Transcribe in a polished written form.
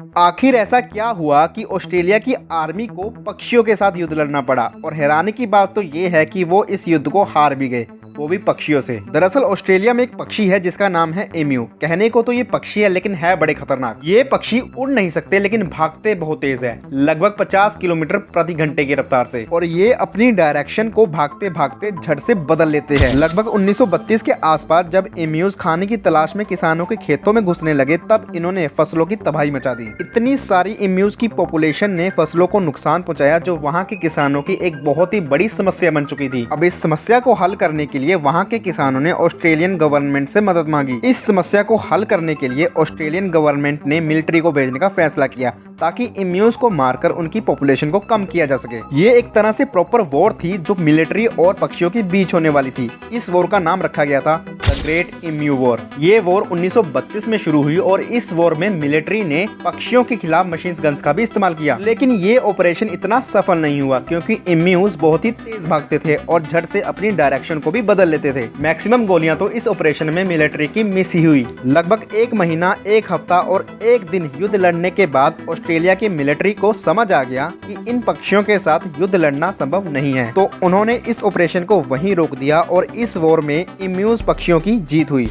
आखिर ऐसा क्या हुआ कि ऑस्ट्रेलिया की आर्मी को पक्षियों के साथ युद्ध लड़ना पड़ा। और हैरानी की बात तो ये है कि वो इस युद्ध को हार भी गए, वो भी पक्षियों से। दरअसल ऑस्ट्रेलिया में एक पक्षी है जिसका नाम है एम्यू। कहने को तो ये पक्षी है लेकिन है बड़े खतरनाक। ये पक्षी उड़ नहीं सकते लेकिन भागते बहुत तेज है, लगभग 50 किलोमीटर प्रति घंटे की रफ्तार से। और ये अपनी डायरेक्शन को भागते भागते झट से बदल लेते हैं। लगभग 1932 के आसपास जब एम्यूज खाने की तलाश में किसानों के खेतों में घुसने लगे तब इन्होंने फसलों की तबाही मचा दी। इतनी सारी एम्यूज की पॉपुलेशन ने फसलों को नुकसान पहुंचाया जो वहाँ के किसानों की एक बहुत ही बड़ी समस्या बन चुकी थी। अब इस समस्या को हल करने के लिए वहाँ के किसानों ने ऑस्ट्रेलियन गवर्नमेंट से मदद मांगी। इस समस्या को हल करने के लिए ऑस्ट्रेलियन गवर्नमेंट ने मिलिट्री को भेजने का फैसला किया ताकि एम्यूज को मारकर उनकी पॉपुलेशन को कम किया जा सके। ये एक तरह से प्रॉपर वॉर थी जो मिलिट्री और पक्षियों के बीच होने वाली थी। इस वॉर का नाम रखा गया था द ग्रेट एम्यू वॉर। ये वॉर 1932 में शुरू हुई और इस वॉर में मिलिट्री ने पक्षियों के खिलाफ मशीन गन्स का भी इस्तेमाल किया। लेकिन ये ऑपरेशन इतना सफल नहीं हुआ क्योंकि एम्यूज बहुत ही तेज भागते थे और झट से अपनी डायरेक्शन को भी बदल लेते थे। मैक्सिमम गोलियां तो इस ऑपरेशन में मिलिट्री की मिस ही हुई। लगभग 1 महीना, 1 हफ्ता और 1 दिन युद्ध लड़ने के बाद ऑस्ट्रेलिया की मिलिट्री को समझ आ गया कि इन पक्षियों के साथ युद्ध लड़ना संभव नहीं है, तो उन्होंने इस ऑपरेशन को वहीं रोक दिया और इस वॉर में एम्यूज पक्षियों की जीत हुई।